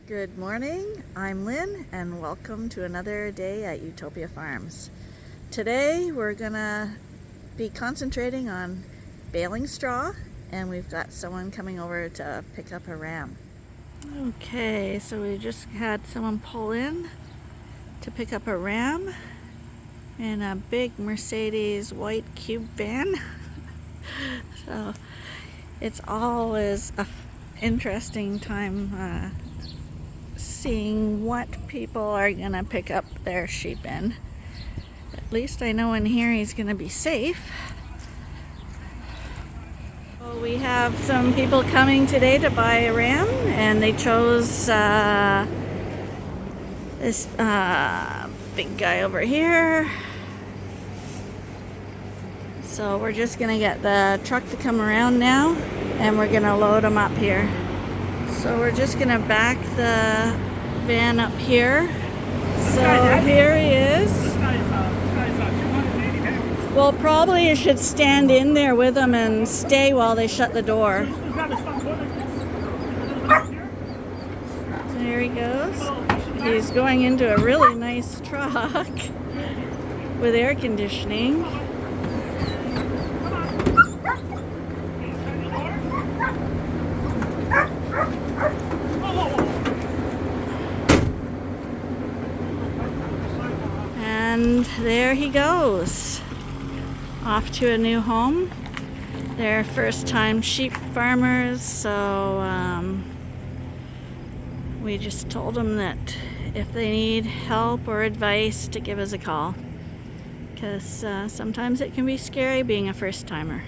Good morning, I'm Lynn and welcome to another day at Ewetopia Farms. Today we're gonna be concentrating on baling straw and we've got someone coming over to pick up a ram. Okay, so we just had someone pull in to pick up a ram in a big Mercedes white cube van. So it's always an interesting time seeing what people are gonna pick up their sheep in. At least I know in here he's gonna be safe. Well, we have some people coming today to buy a ram and they chose this big guy over here. So we're just gonna get the truck to come around now and we're gonna load him up here. So we're just gonna back the van up here. So here he is. Well, probably you should stand in there with him and stay while they shut the door. There he goes. He's going into a really nice truck with air conditioning. And there he goes, off to a new home. They're first-time sheep farmers, so we just told them that if they need help or advice to give us a call, because sometimes it can be scary being a first-timer.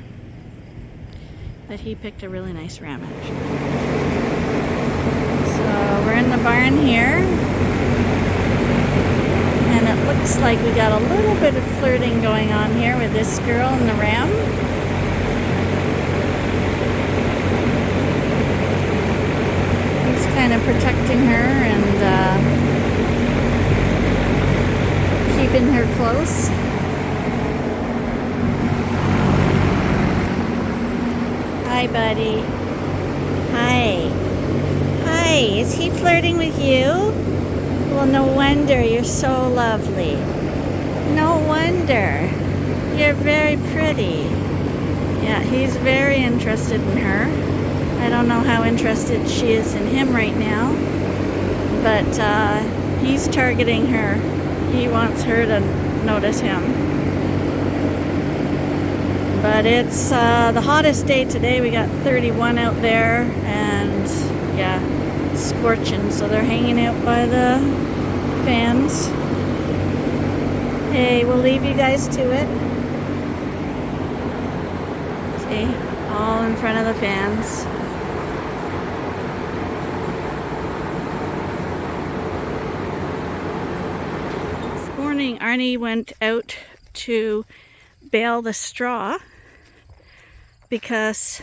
But he picked a really nice ram, actually. So we're in the barn here. And it looks like we got a little bit of flirting going on here with this girl and the ram. He's kind of protecting her and keeping her close. Hi, buddy. Hi. Hi, is he flirting with you? Well, no wonder, you're so lovely. No wonder. You're very pretty. Yeah, he's very interested in her. I don't know how interested she is in him right now, but he's targeting her. He wants her to notice him. But it's the hottest day today. We got 31 out there and yeah, scorching, so they're hanging out by the fans. Hey, we'll leave you guys to it. See, all in front of the fans. This morning Arnie went out to bale the straw because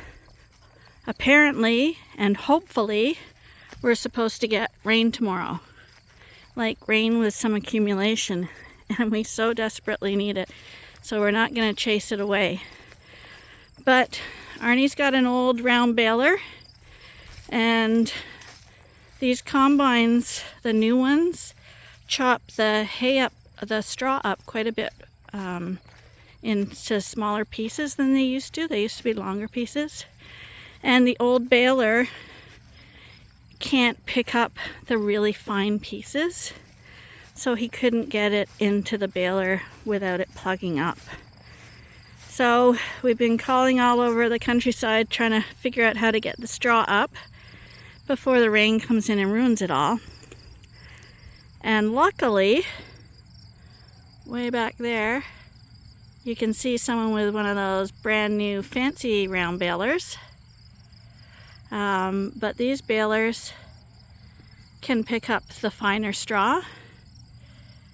apparently and hopefully we're supposed to get rain tomorrow. Like rain with some accumulation, and we so desperately need it. So we're not going to chase it away. But Arnie's got an old round baler, and these combines, the new ones, chop the hay up, the straw up quite a bit into smaller pieces than they used to. They used to be longer pieces. And the old baler can't pick up the really fine pieces, so he couldn't get it into the baler without it plugging up. So we've been calling all over the countryside trying to figure out how to get the straw up before the rain comes in and ruins it all. And luckily, way back there, you can see someone with one of those brand new fancy round balers. But these balers can pick up the finer straw,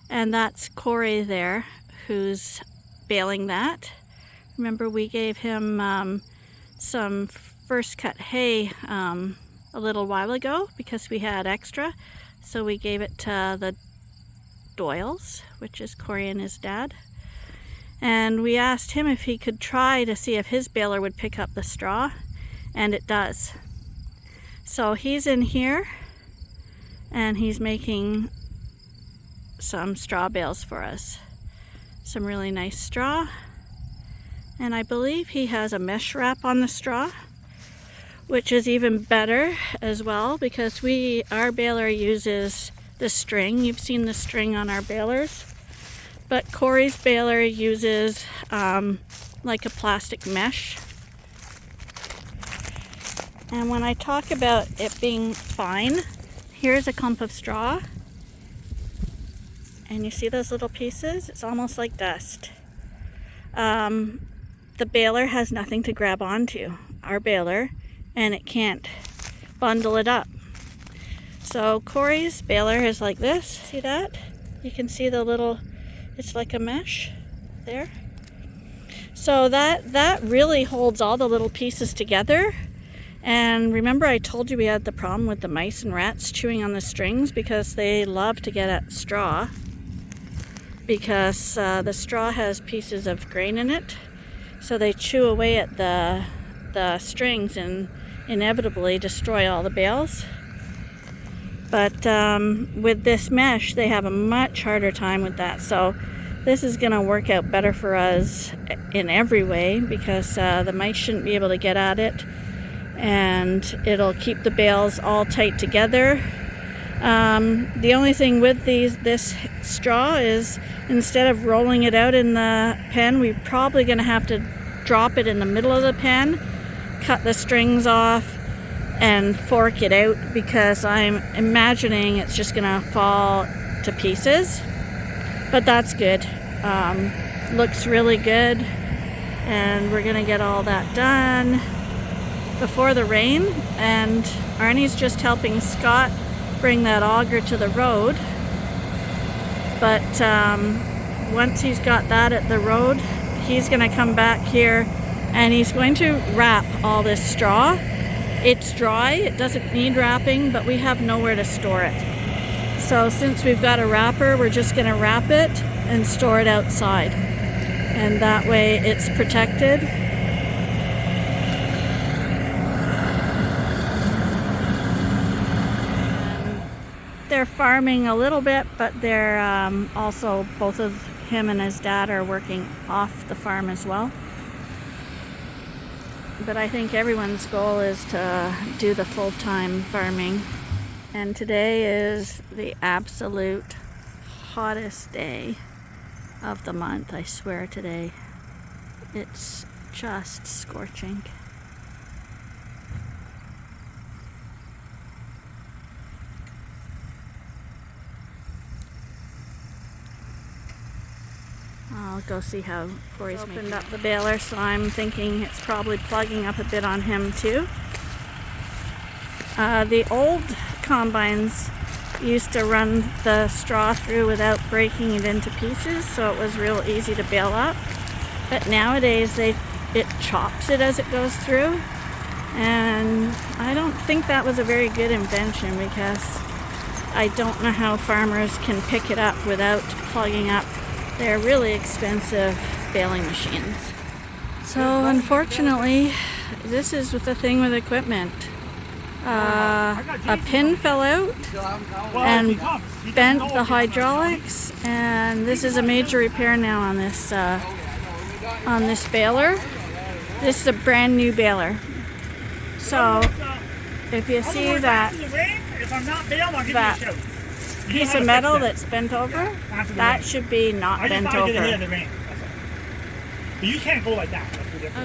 and that's Corey there who's baling that. Remember, we gave him some first cut hay a little while ago because we had extra, so we gave it to the Doyles, which is Corey and his dad. And we asked him if he could try to see if his baler would pick up the straw, and it does. So he's in here and he's making some straw bales for us. Some really nice straw, and I believe he has a mesh wrap on the straw, which is even better as well, because our baler uses the string. You've seen the string on our balers, but Corey's baler uses like a plastic mesh. And when I talk about it being fine, here's a clump of straw, and you see those little pieces? It's almost like dust. The baler has nothing to grab onto, our baler, and it can't bundle it up. So Corey's baler is like this. See that? You can see the little, it's like a mesh there. So that really holds all the little pieces together. And remember I told you we had the problem with the mice and rats chewing on the strings because they love to get at straw, because the straw has pieces of grain in it. So they chew away at the strings and inevitably destroy all the bales. But with this mesh, they have a much harder time with that. So this is going to work out better for us in every way, because the mice shouldn't be able to get at it, and it'll keep the bales all tight together. The only thing with this straw is, instead of rolling it out in the pen, we're probably going to have to drop it in the middle of the pen, cut the strings off, and fork it out, because I'm imagining it's just gonna fall to pieces. But that's good. Looks really good, and we're gonna get all that done before the rain. And Arnie's just helping Scott bring that auger to the road, but once he's got that at the road, he's gonna come back here and he's going to wrap all this straw. It's dry, it doesn't need wrapping, but we have nowhere to store it. So since we've got a wrapper, we're just going to wrap it and store it outside. And that way it's protected. They're farming a little bit, but they're also, both of him and his dad are working off the farm as well. But I think everyone's goal is to do the full-time farming. And today is the absolute hottest day of the month, I swear today. It's just scorching. I'll go see how Corey's opened up the baler, so I'm thinking it's probably plugging up a bit on him too. The old combines used to run the straw through without breaking it into pieces, so it was real easy to bale up. But nowadays it chops it as it goes through, and I don't think that was a very good invention, because I don't know how farmers can pick it up without plugging up their really expensive baling machines. So unfortunately, this is the thing with equipment. A pin fell out and bent the hydraulics, and this is a major repair now on this baler. This is a brand new baler. So if you see that piece of metal that's bent over, that should be not bent over. You can't go like that.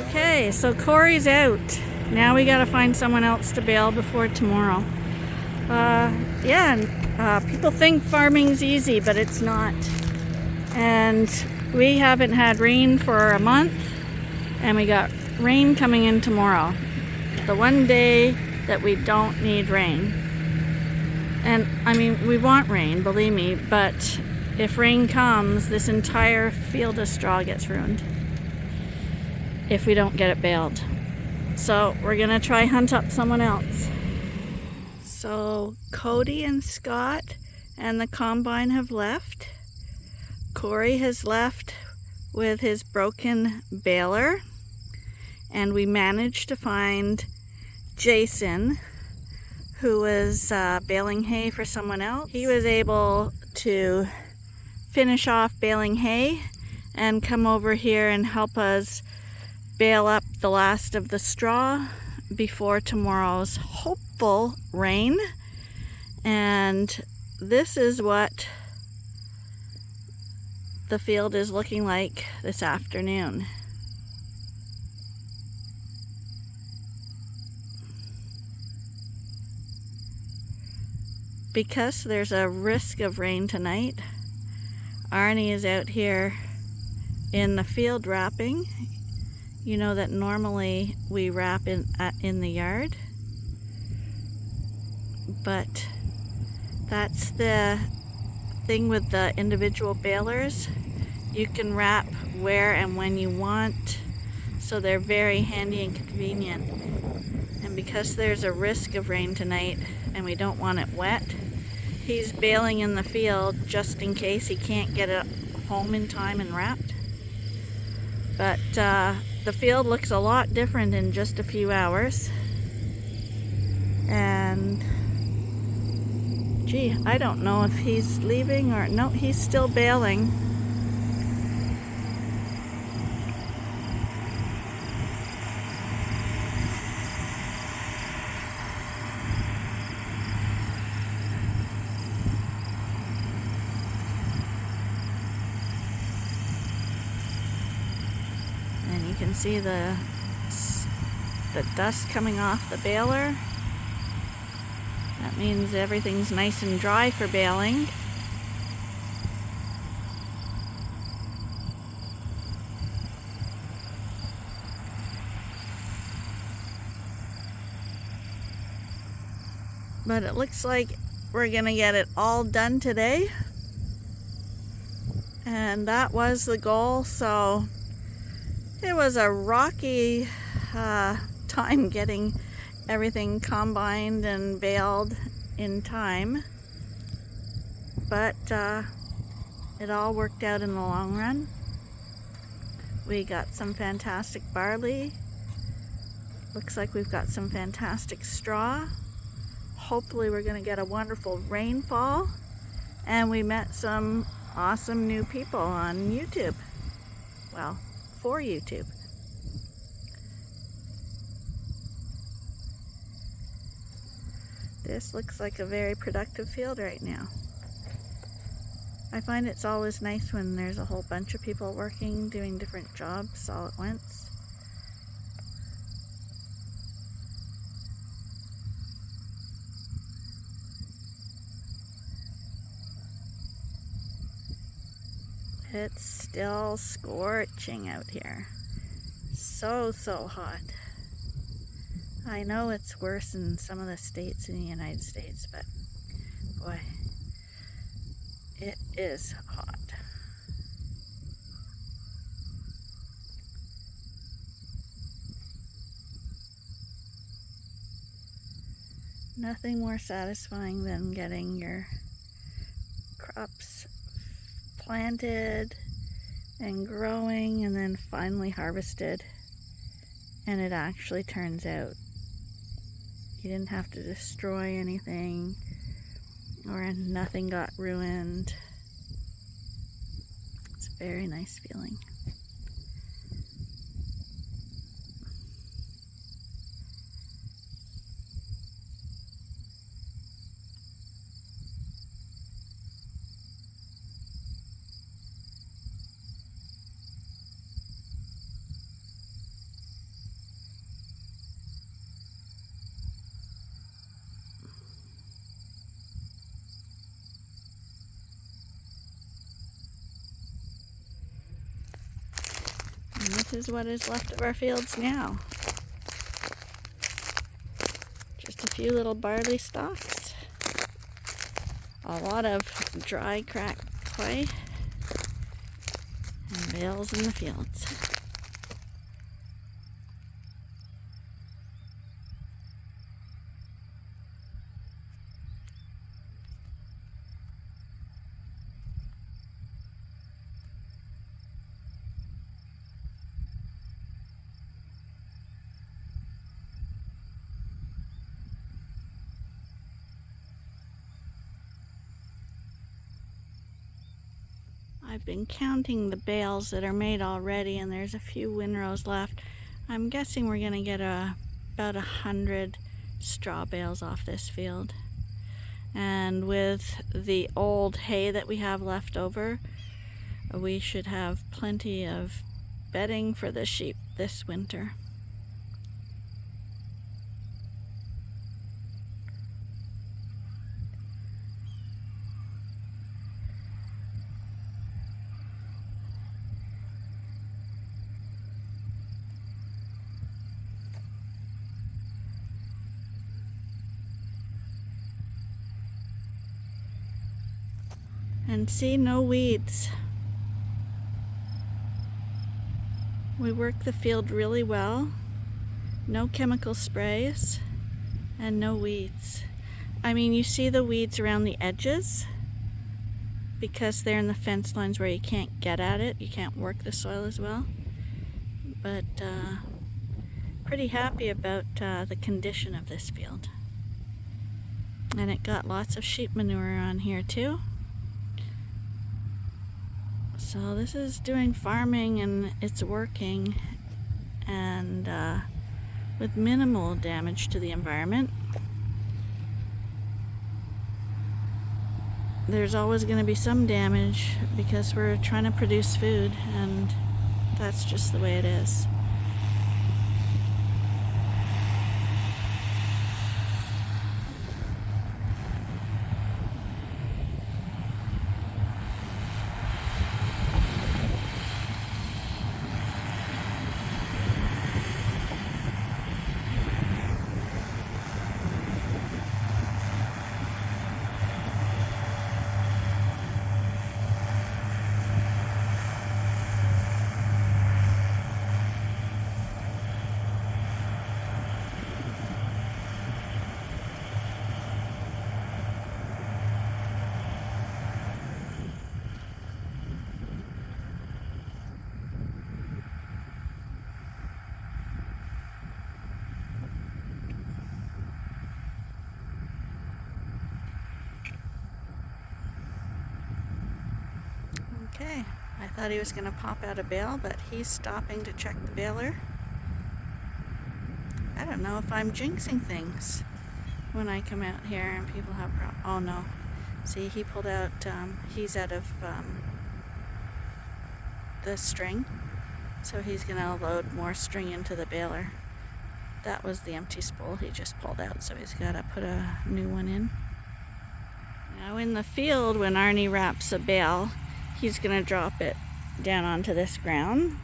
Okay, so Corey's out. Now we gotta find someone else to bale before tomorrow. People think farming's easy, but it's not. And we haven't had rain for a month, and we got rain coming in tomorrow. The one day that we don't need rain. And I mean, we want rain, believe me, but if rain comes, this entire field of straw gets ruined if we don't get it baled. So we're gonna try hunt up someone else. So Cody and Scott and the combine have left. Corey has left with his broken baler, and we managed to find Jason, who was baling hay for someone else. He was able to finish off baling hay and come over here and help us bale up the last of the straw before tomorrow's hopeful rain. And this is what the field is looking like this afternoon. Because there's a risk of rain tonight, Arnie is out here in the field wrapping. You know that normally we wrap in the yard, but that's the thing with the individual balers. You can wrap where and when you want, so they're very handy and convenient. And because there's a risk of rain tonight and we don't want it wet, he's baling in the field just in case he can't get it home in time and wrapped. But the field looks a lot different in just a few hours. And gee, I don't know if he's leaving or no, he's still baling. And you can see the dust coming off the baler. That means everything's nice and dry for baling. But it looks like we're gonna get it all done today. And that was the goal, so it was a rocky time getting everything combined and baled in time, but it all worked out in the long run. We got some fantastic barley. Looks like we've got some fantastic straw. Hopefully we're going to get a wonderful rainfall, and we met some awesome new people on YouTube. Well, for YouTube. This looks like a very productive field right now. I find it's always nice when there's a whole bunch of people working, doing different jobs all at once. It's still scorching out here. So hot. I know it's worse in some of the states in the United States, but boy, it is hot. Nothing more satisfying than getting your crops planted and growing and then finally harvested, and it actually turns out you didn't have to destroy anything or nothing got ruined. It's a very nice feeling. And this is what is left of our fields now. Just a few little barley stalks. A lot of dry cracked clay. And bales in the fields. I've been counting the bales that are made already, and there's a few windrows left. I'm guessing we're going to get about 100 straw bales off this field. And with the old hay that we have left over, we should have plenty of bedding for the sheep this winter. And see, no weeds. We work the field really well. No chemical sprays and no weeds. I mean, you see the weeds around the edges because they're in the fence lines where you can't get at it. You can't work the soil as well. But pretty happy about the condition of this field. And it got lots of sheep manure on here too. So this is doing farming, and it's working, and with minimal damage to the environment. There's always going to be some damage because we're trying to produce food, and that's just the way it is. Okay, I thought he was going to pop out a bale, but he's stopping to check the baler. I don't know if I'm jinxing things when I come out here and people have problems. Oh no, see, he pulled out, he's out of the string, so he's going to load more string into the baler. That was the empty spool he just pulled out, so he's got to put a new one in. Now in the field, when Arnie wraps a bale, he's going to drop it down onto this ground.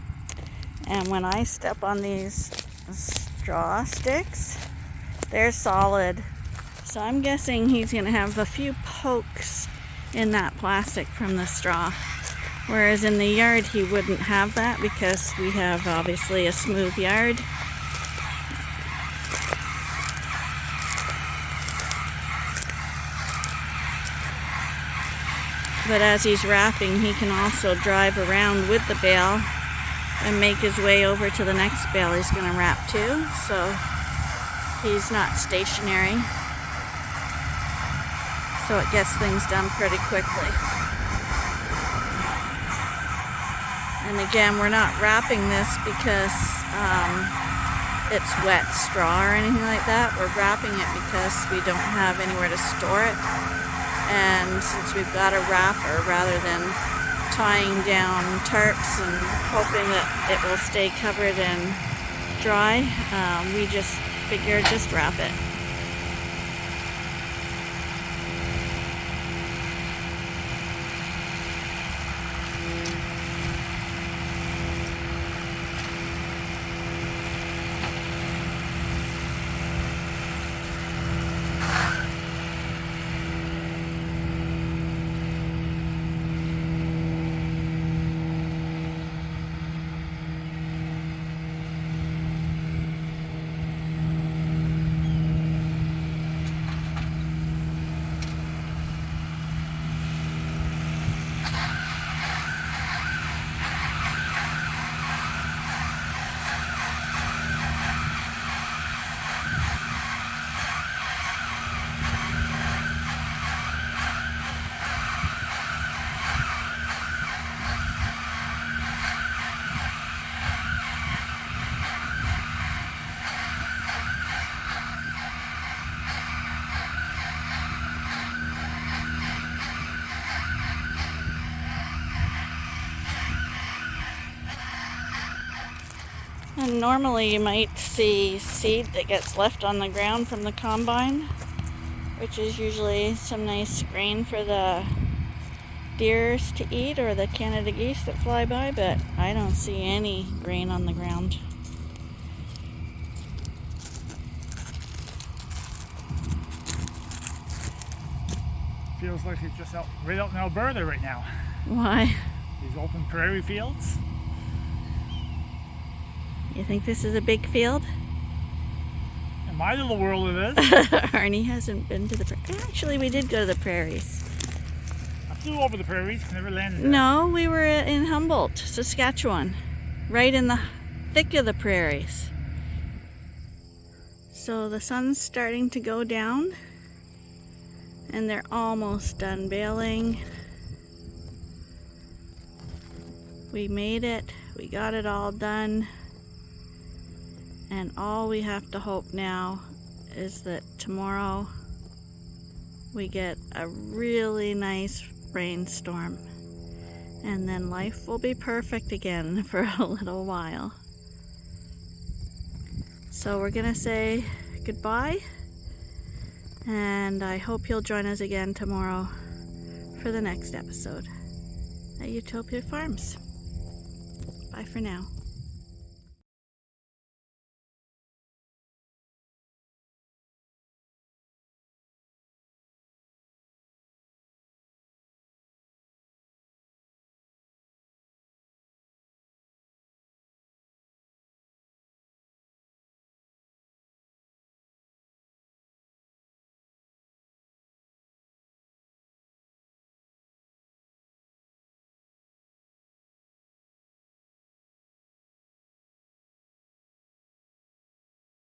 And when I step on these straw sticks, they're solid. So I'm guessing he's going to have a few pokes in that plastic from the straw. Whereas in the yard he wouldn't have that because we have obviously a smooth yard. But as he's wrapping, he can also drive around with the bale and make his way over to the next bale he's going to wrap to. So he's not stationary. So it gets things done pretty quickly. And again, we're not wrapping this because it's wet straw or anything like that. We're wrapping it because we don't have anywhere to store it. And since we've got a wrapper, rather than tying down tarps and hoping that it will stay covered and dry, we just figured just wrap it. And normally you might see seed that gets left on the ground from the combine, which is usually some nice grain for the deers to eat or the Canada geese that fly by, but I don't see any grain on the ground. Feels like it's just right out in Alberta right now. Why? These open prairie fields. You think this is a big field? In my little world it is. Arnie hasn't been to the Actually, we did go to the prairies. I flew over the prairies, never landed there. No, we were in Humboldt, Saskatchewan, right in the thick of the prairies. So the sun's starting to go down and they're almost done baling. We made it, we got it all done, and all we have to hope now is that tomorrow we get a really nice rainstorm, and then life will be perfect again for a little while. So we're gonna say goodbye, and I hope you'll join us again tomorrow for the next episode at Ewetopia Farms. Bye for now.